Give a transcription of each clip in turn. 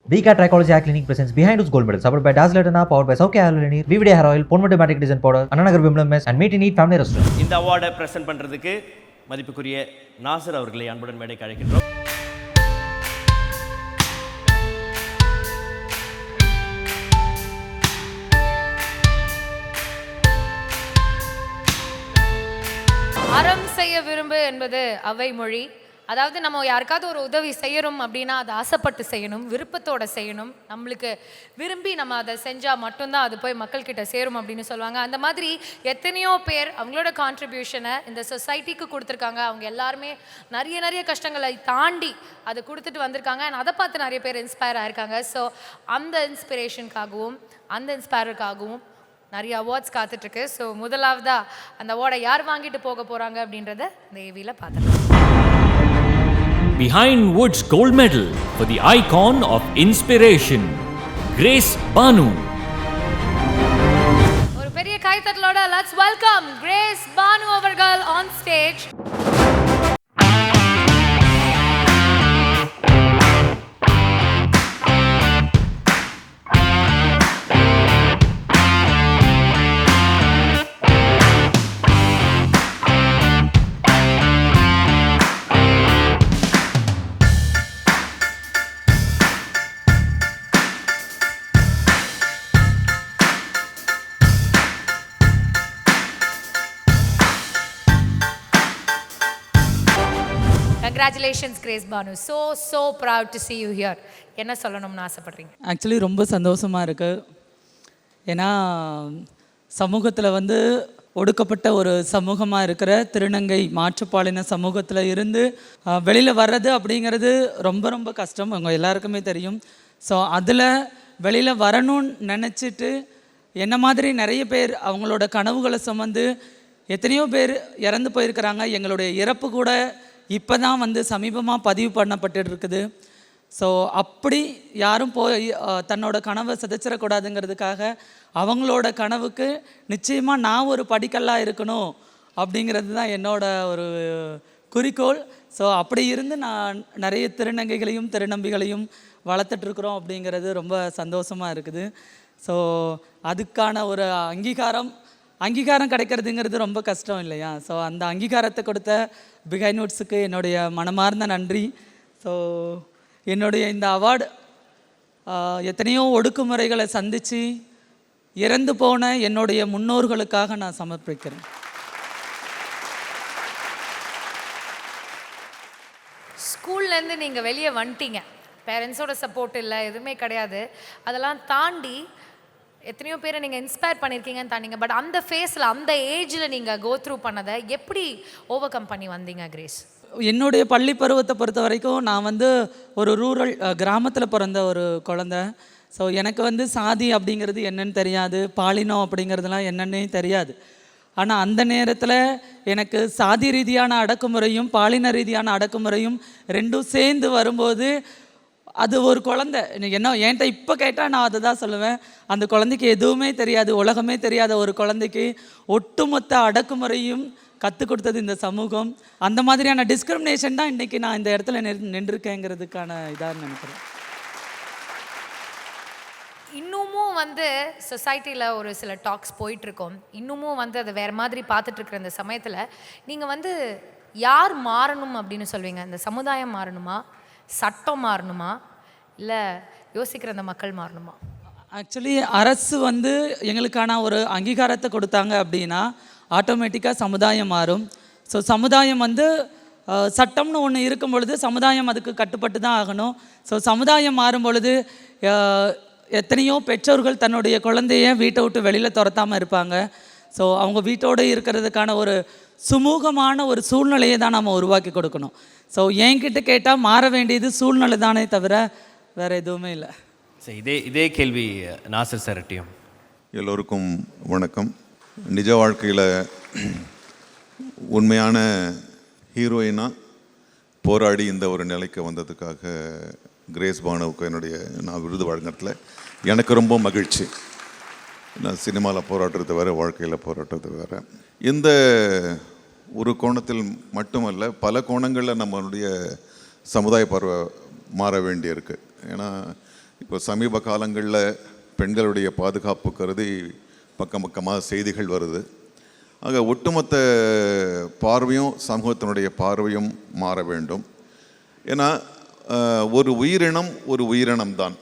BCAT Trichology Eye Clinic presents Behind Who's Gold Medal, supported by Dazzler Etna, powered by Sauke Hyaluronic, VVD Hair Oil, Ponmatic Design Powder, Ananagar Wimbledon Mess, and Meet and Eat Family Restaurant. இந்த அவார்டை present பண்ணுறதுக்கு மதிப்புக்குரிய நாசர் அவர்களை அன்புடன் மேடைக்கு அழைக்கின்றோம். அறம் செய்ய விரும்பு என்பது அவை மொழி. அதாவது நம்ம யாருக்காவது ஒரு உதவி செய்யணும் அப்படின்னா அதை ஆசைப்பட்டு செய்யணும், விருப்பத்தோடு செய்யணும். நம்மளுக்கு விரும்பி நம்ம அதை செஞ்சால் மட்டும்தான் அது போய் மக்கள்கிட்ட சேரும் அப்படின்னு சொல்லுவாங்க. அந்த மாதிரி எத்தனையோ பேர் அவங்களோட கான்ட்ரிபியூஷனை இந்த சொசைட்டிக்கு கொடுத்துருக்காங்க. அவங்க எல்லாருமே நிறைய கஷ்டங்களை தாண்டி அதை கொடுத்துட்டு வந்திருக்காங்க. அண்ட் அதை பார்த்து நிறைய பேர் இன்ஸ்பயர் ஆயிருக்காங்க. ஸோ அந்த இன்ஸ்பிரேஷனுக்காகவும் அந்த இன்ஸ்பயருக்காகவும் நிறைய அவார்ட்ஸ் காத்துட்ருக்கு. ஸோ முதலாவதாக அந்த அவார்டை யார் வாங்கிட்டு போக போகிறாங்க அப்படின்றத இந்த ஏவியில் பார்த்துக்கலாம். Behind Woods Gold Medal for the icon of inspiration, Grace Banu. ஒரு பெரிய கைத்தட்டலோட let's welcome Grace Banu அவர்கள் on stage. Congratulations Grace Banu. So proud to see you here. என்ன சொல்லணும்னு ஆசைப்படுறீங்க? ஆக்சுவலி ரொம்ப சந்தோஷமாக இருக்குது. ஏன்னா சமூகத்தில் ஒடுக்கப்பட்ட ஒரு சமூகமாக இருக்கிற திருநங்கை மாற்றுப்பாலின சமூகத்தில் இருந்து வெளியில் வர்றது அப்படிங்கிறது ரொம்ப கஷ்டம். அவங்க எல்லாருக்குமே தெரியும். ஸோ அதில் வெளியில் வரணும்னு நினச்சிட்டு என்ன மாதிரி நிறைய பேர் அவங்களோட கனவுகளை சுமந்து எத்தனையோ பேர் இறந்து போயிருக்கிறாங்க. எங்களுடைய இறப்பு கூட இப்போ தான் சமீபமாக பதிவு பண்ணப்பட்டு இருக்குது. ஸோ அப்படி யாரும் தன்னோட கனவை சிதைச்சிடக்கூடாதுங்கிறதுக்காக அவங்களோட கனவுக்கு நிச்சயமாக நான் ஒரு படிக்கல்லாக இருக்கணும் அப்படிங்கிறது தான் என்னோட ஒரு குறிக்கோள். ஸோ அப்படி இருந்து நான் நிறைய திருநங்கைகளையும் திருநம்பிகளையும் வளர்த்துட்ருக்குறோம் அப்படிங்கிறது ரொம்ப சந்தோஷமாக இருக்குது. ஸோ அதுக்கான ஒரு அங்கீகாரம் கிடைக்கிறதுங்கிறது ரொம்ப கஷ்டம் இல்லையா? ஸோ அந்த அங்கீகாரத்தை கொடுத்த பிஹைண்ட் வுட்ஸுக்கு என்னுடைய மனமார்ந்த நன்றி. ஸோ என்னுடைய இந்த அவார்டு எத்தனையோ ஒடுக்குமுறைகளை சந்தித்து இறந்து போன என்னுடைய முன்னோர்களுக்காக நான் சமர்ப்பிக்கிறேன். ஸ்கூல்லேருந்து நீங்கள் வெளியே வந்துட்டீங்க, பேரண்ட்ஸோட சப்போர்ட் இல்லை, எதுவுமே கிடையாது. அதெல்லாம் தாண்டி எத்தனையோ பேரை நீங்கள் இன்ஸ்பயர் பண்ணியிருக்கீங்கன்னு தாண்டிங்க. பட் அந்த ஃபேஸில் அந்த ஏஜில் நீங்கள் கோ த்ரூ பண்ணதை எப்படி ஓவர் கம் பண்ணி வந்தீங்க கிரேஸ்? என்னுடைய பள்ளி பருவத்தை பொறுத்த வரைக்கும் நான் ஒரு ரூரல் கிராமத்தில் பிறந்த ஒரு குழந்தை. ஸோ எனக்கு சாதி அப்படிங்கிறது என்னன்னு தெரியாது, பாலினம் அப்படிங்கிறதுலாம் என்னன்னே தெரியாது. ஆனால் அந்த நேரத்தில் எனக்கு சாதி ரீதியான அடக்குமுறையும் பாலின ரீதியான அடக்குமுறையும் ரெண்டும் சேர்ந்து வரும்போது அது ஒரு குழந்தை என்கிட்ட இப்போ கேட்டால் நான் அதை தான் சொல்லுவேன். அந்த குழந்தைக்கு எதுவுமே தெரியாது, உலகமே தெரியாத ஒரு குழந்தைக்கு ஒட்டுமொத்த அடக்குமுறையும் கற்றுக் கொடுத்தது இந்த சமூகம். அந்த மாதிரியான டிஸ்கிரிமினேஷன் தான் இன்றைக்கி நான் இந்த இடத்துல நின்றுருக்கேங்கிறதுக்கான இதாக நினைக்கிறேன். இன்னமும் சொசைட்டியில் ஒரு சில டாக்ஸ் போயிட்டுருக்கோம். இன்னமும் அதை வேறு மாதிரி பார்த்துட்ருக்குற இந்த சமயத்தில் நீங்கள் யார் மாறணும் அப்படின்னு சொல்வீங்க? இந்த சமுதாயம் மாறணுமா, சட்டம் மாறணுமா, இல்லை யோசிக்கிற அந்த மக்கள் மாறணுமா? ஆக்சுவலி அரசு எங்களுக்கான ஒரு அங்கீகாரத்தை கொடுத்தாங்க அப்படின்னா ஆட்டோமேட்டிக்காக சமுதாயம் மாறும். ஸோ சமுதாயம் சட்டம்னு ஒன்று இருக்கும் பொழுது சமுதாயம் அதுக்கு கட்டுப்பட்டு தான் ஆகணும். ஸோ சமுதாயம் மாறும் பொழுது எத்தனையோ பெற்றோர்கள் தன்னுடைய குழந்தைய வீட்டை விட்டு வெளியில் துரத்தாமல் இருப்பாங்க. ஸோ அவங்க வீட்டோடு இருக்கிறதுக்கான ஒரு சுமூகமான ஒரு சூழ்நிலையை தான் நம்ம உருவாக்கி கொடுக்கணும். ஸோ என்கிட்ட கேட்டால் மாற வேண்டியது சூழ்நிலை தானே தவிர வேறு எதுவுமே இல்லை. இதே கேள்வி நாசர் சார்ட்டையும். எல்லோருக்கும் வணக்கம். நிஜ வாழ்க்கையில் உண்மையான ஹீரோயினாக போராடி இந்த ஒரு நிலைக்கு வந்ததுக்காக கிரேஸ் பானுவுக்கு நான் விருது வழங்குறதுல எனக்கு ரொம்ப மகிழ்ச்சி. நான் சினிமாவில் போராடுறது வேறு, வாழ்க்கையில் போராடுறது வேறு. இந்த ஒரு கோணத்தில் மட்டுமல்ல, பல கோணங்களில் நம்மளுடைய சமுதாய பார்வை மாற வேண்டியிருக்கு. ஏன்னா இப்போ சமீப காலங்களில் பெண்களுடைய பாதுகாப்பு கருதி பக்கமாக செய்திகள் வருது. ஆக ஒட்டுமொத்த பார்வையும் சமூகத்தினுடைய பார்வையும் மாற வேண்டும். ஏன்னா ஒரு உயிரினம் ஒரு உயிரினம் தான்.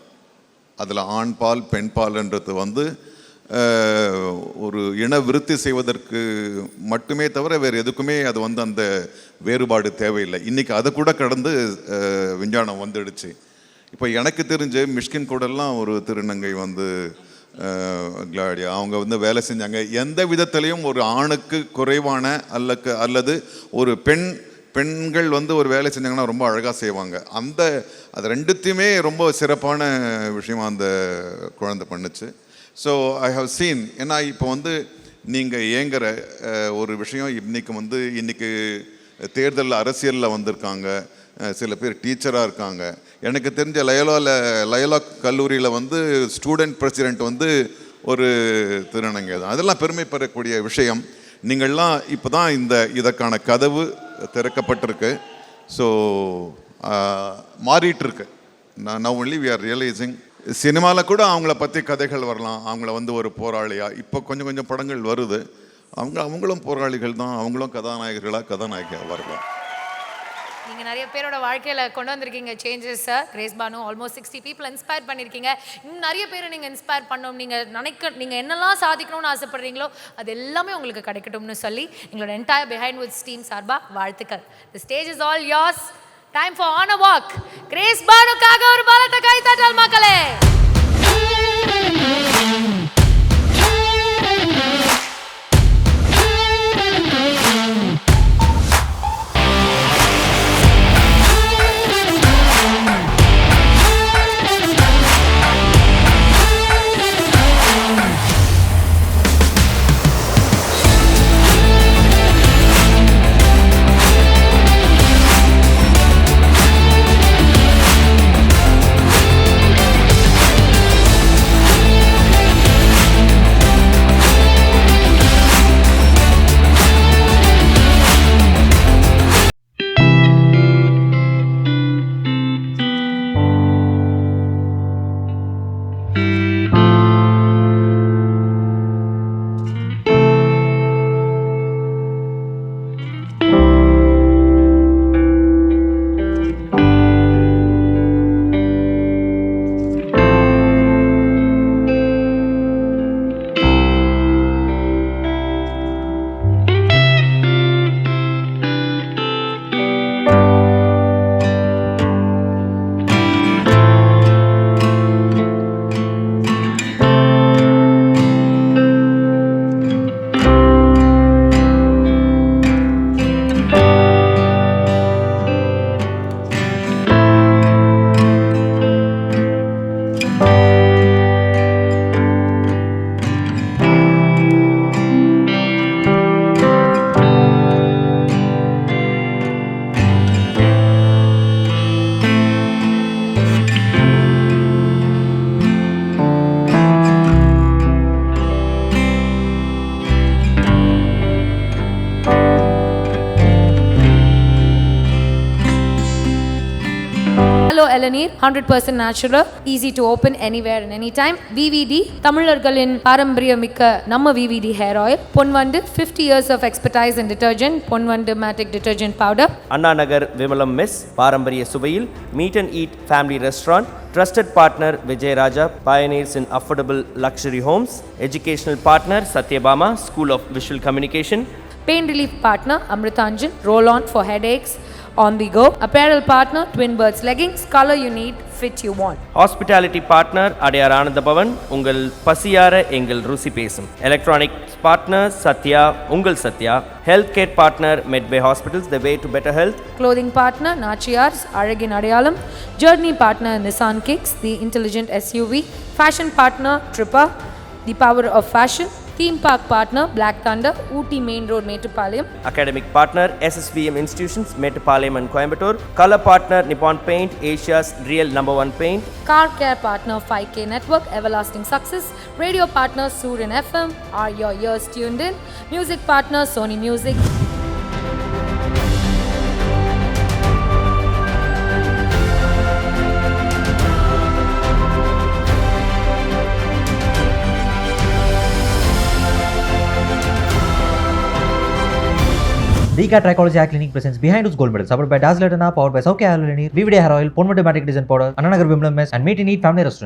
அதில் ஆண் பால் பெண் பால்ன்றது ஒரு இன விருத்தி செய்வதற்கு மட்டுமே தவிர வேறு எதுக்குமே அது அந்த வேறுபாடு தேவையில்லை. இன்றைக்கி அதை கூட கடந்து விஞ்ஞானம் வந்துடுச்சு. இப்போ எனக்கு தெரிஞ்ச மிஷ்கின் கூடெல்லாம் ஒரு திருநங்கை கிளாடியா அவங்க வேலை செஞ்சாங்க. எந்த விதத்திலையும் ஒரு ஆணுக்கு குறைவான அல்லது ஒரு பெண்கள் ஒரு வேலை செஞ்சாங்கன்னா ரொம்ப அழகாக செய்வாங்க. அது ரெண்டுத்தையுமே ரொம்ப சிறப்பான விஷயமா அந்த குழந்தை பண்ணுச்சு. So I have seen. ஏன்னா இப்போ நீங்கள் ஏங்குற ஒரு விஷயம் இன்னைக்கு தேர்தலில் அரசியலில் வந்திருக்காங்க. சில பேர் டீச்சராக இருக்காங்க. எனக்கு தெரிஞ்ச லயோலா கல்லூரியில் ஸ்டூடெண்ட் பிரசிடெண்ட் ஒரு திருநங்கை தான். அதெல்லாம் பெருமை பெறக்கூடிய விஷயம். நீங்கள்லாம் இப்போ தான் இதற்கான கதவு திறக்கப்பட்டிருக்கு. ஸோ மாறிட்டுருக்கு. நான் ஒன்லி வி ஆர் ரியலைசிங். சினிமாவில் கூட அவங்கள பற்றி கதைகள் வரலாம். அவங்கள ஒரு போராளியாக இப்போ கொஞ்சம் படங்கள் வருது. அவங்களும் போராளிகள் தான். அவங்களும் கதாநாயகியாக வரலாம். நீங்கள் நிறைய பேரோட வாழ்க்கையில் கொண்டு வந்திருக்கீங்க changes sir. Grace Banu almost 60 people inspire பண்ணியிருக்கீங்க. இன்னும் நிறைய பேரை நீங்கள் இன்ஸ்பயர் பண்ணணும். நீங்கள் என்னெல்லாம் சாதிக்கணும்னு ஆசைப்படுறீங்களோ அது எல்லாமே உங்களுக்கு கிடைக்கட்டும்னு சொல்லி எங்களோட என்டையர் பிஹைண்ட் விட்ஸ் டீம் சார்பாக வாழ்த்துக்கள். The stage is all yours. Time for on a walk. Grace பானுக்காக ஒரு பலத்த கைத்தட்டல் மக்களே. இளநீர் 100% natural, easy to open anywhere and anytime. VVD தமிழர்களின் பாரம்பரியமிக்க நம்ம VVD hair oil. Ponvandu 50 years of expertise in detergent. Ponvandu matic detergent powder. Anna Nagar Vimalam mess பாரம்பரிய சுவையில் meet and eat family restaurant. Trusted partner Vijay Raja, pioneers in affordable luxury homes. Educational partner Satyabama, School of Visual Communication. Pain relief partner Amritanjan, roll on for headaches on the go. Apparel partner Twin Birds leggings, color you need, fit you want. Hospitality partner Adiyar Ananda Bhavan, ungal pasiyara engal rusi pesum. Electronics partner Satya, ungal Satya. Healthcare partner Medway Hospitals, the way to better health. Clothing partner Nachiyars, Aragin Adayalam. Journey partner Nissan Kicks, the intelligent SUV. Fashion partner Tripper, the power of fashion. Theme park partner Black Thunder, Ooty Main Road, Mettupalayam. Academic partner SSVM Institutions, Mettupalayam and Coimbatore. Color partner Nippon Paint, Asia's real #1 paint. Car care partner 5K Network, Everlasting Success. Radio partner Surin FM, are your ears tuned in? Music partner Sony Music. DCAT Trichology Eye Clinic presents Behind Whose Gold Medal, supported by Dazzler Etana, powered by South Carolina, VVD Hair Oil, Ponmatu Matic Design Powder, Ananagar Wimbledon Mess, and Meet and Eat Family Restaurant.